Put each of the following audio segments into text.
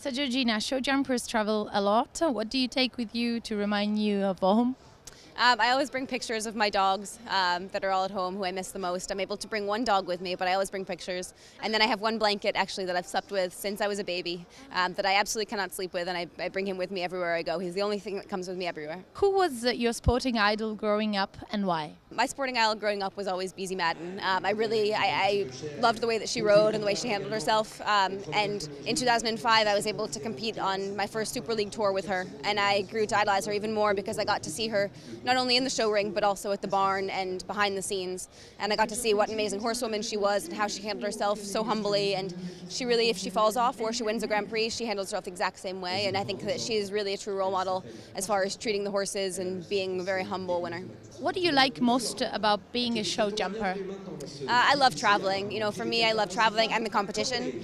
So Georgina, show jumpers travel a lot. What do you take with you to remind you of home? I always bring pictures of my dogs that are all at home who I miss the most. I'm able to bring one dog with me, but I always bring pictures. And then I have one blanket actually that I've slept with since I was a baby that I absolutely cannot sleep with, and I bring him with me everywhere I go. He's the only thing that comes with me everywhere. Who was your sporting idol growing up and why? My sporting idol growing up was always Beezie Madden. I loved the way that she rode and the way she handled herself. And in 2005, I was able to compete on my first Super League tour with her, and I grew to idolize her even more because I got to see her not only in the show ring but also at the barn and behind the scenes. And I got to see what an amazing horsewoman she was and how she handled herself so humbly. And she really, if she falls off or she wins a Grand Prix, she handles herself the exact same way. And I think that she is really a true role model as far as treating the horses and being a very humble winner. What do you like most about being a show jumper? I love traveling. You know, for me, I love traveling and the competition.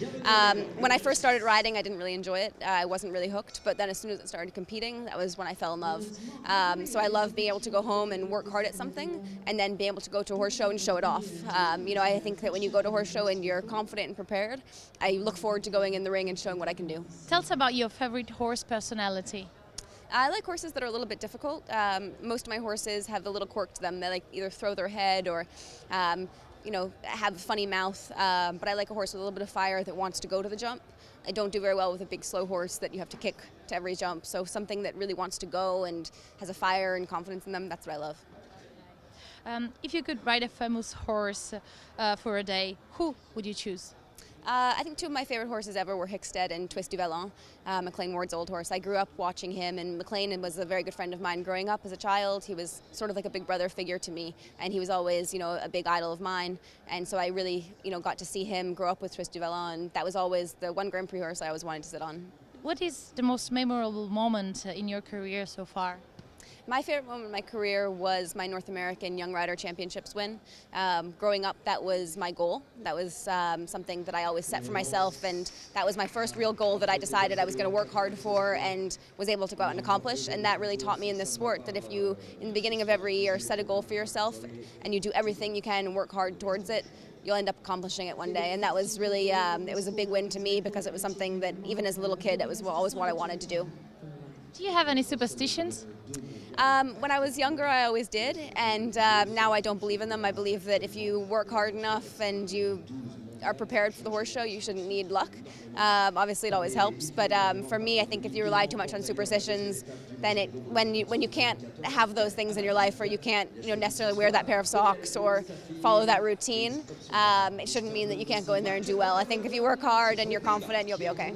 When I first started riding, I didn't really enjoy it. I wasn't really hooked. But then as soon as I started competing, that was when I fell in love. So I love being able to go home and work hard at something and then be able to go to a horse show and show it off. I think that when you go to a horse show and you're confident and prepared, I look forward to going in the ring and showing what I can do. Tell us about your favorite horse personality. I like horses that are a little bit difficult. Most of my horses have a little quirk to them. They like either throw their head or have a funny mouth. But I like a horse with a little bit of fire that wants to go to the jump. I don't do very well with a big slow horse that you have to kick to every jump. So something that really wants to go and has a fire and confidence in them, that's what I love. If you could ride a famous horse for a day, who would you choose? I think two of my favorite horses ever were Hickstead and Twist du Vallon, McLean Ward's old horse. I grew up watching him, and McLean was a very good friend of mine growing up as a child. He was sort of like a big brother figure to me, and he was always, a big idol of mine. And so I really, got to see him grow up with Twist du Vallon, and that was always the one Grand Prix horse I always wanted to sit on. What is the most memorable moment in your career so far? My favorite moment in my career was my North American Young Rider Championships win. Growing up, that was my goal. That was something that I always set for myself, and that was my first real goal that I decided I was going to work hard for and was able to go out and accomplish. And that really taught me in this sport that if you, in the beginning of every year, set a goal for yourself and you do everything you can and work hard towards it, you'll end up accomplishing it one day. And that was really, it was a big win to me because it was something that even as a little kid, it was always what I wanted to do. Do you have any superstitions? When I was younger, I always did, and now I don't believe in them. I believe that if you work hard enough and you are prepared for the horse show, you shouldn't need luck. Obviously, it always helps, but for me, I think if you rely too much on superstitions, then when you can't have those things in your life, or you can't necessarily wear that pair of socks or follow that routine, it shouldn't mean that you can't go in there and do well. I think if you work hard and you're confident, you'll be okay.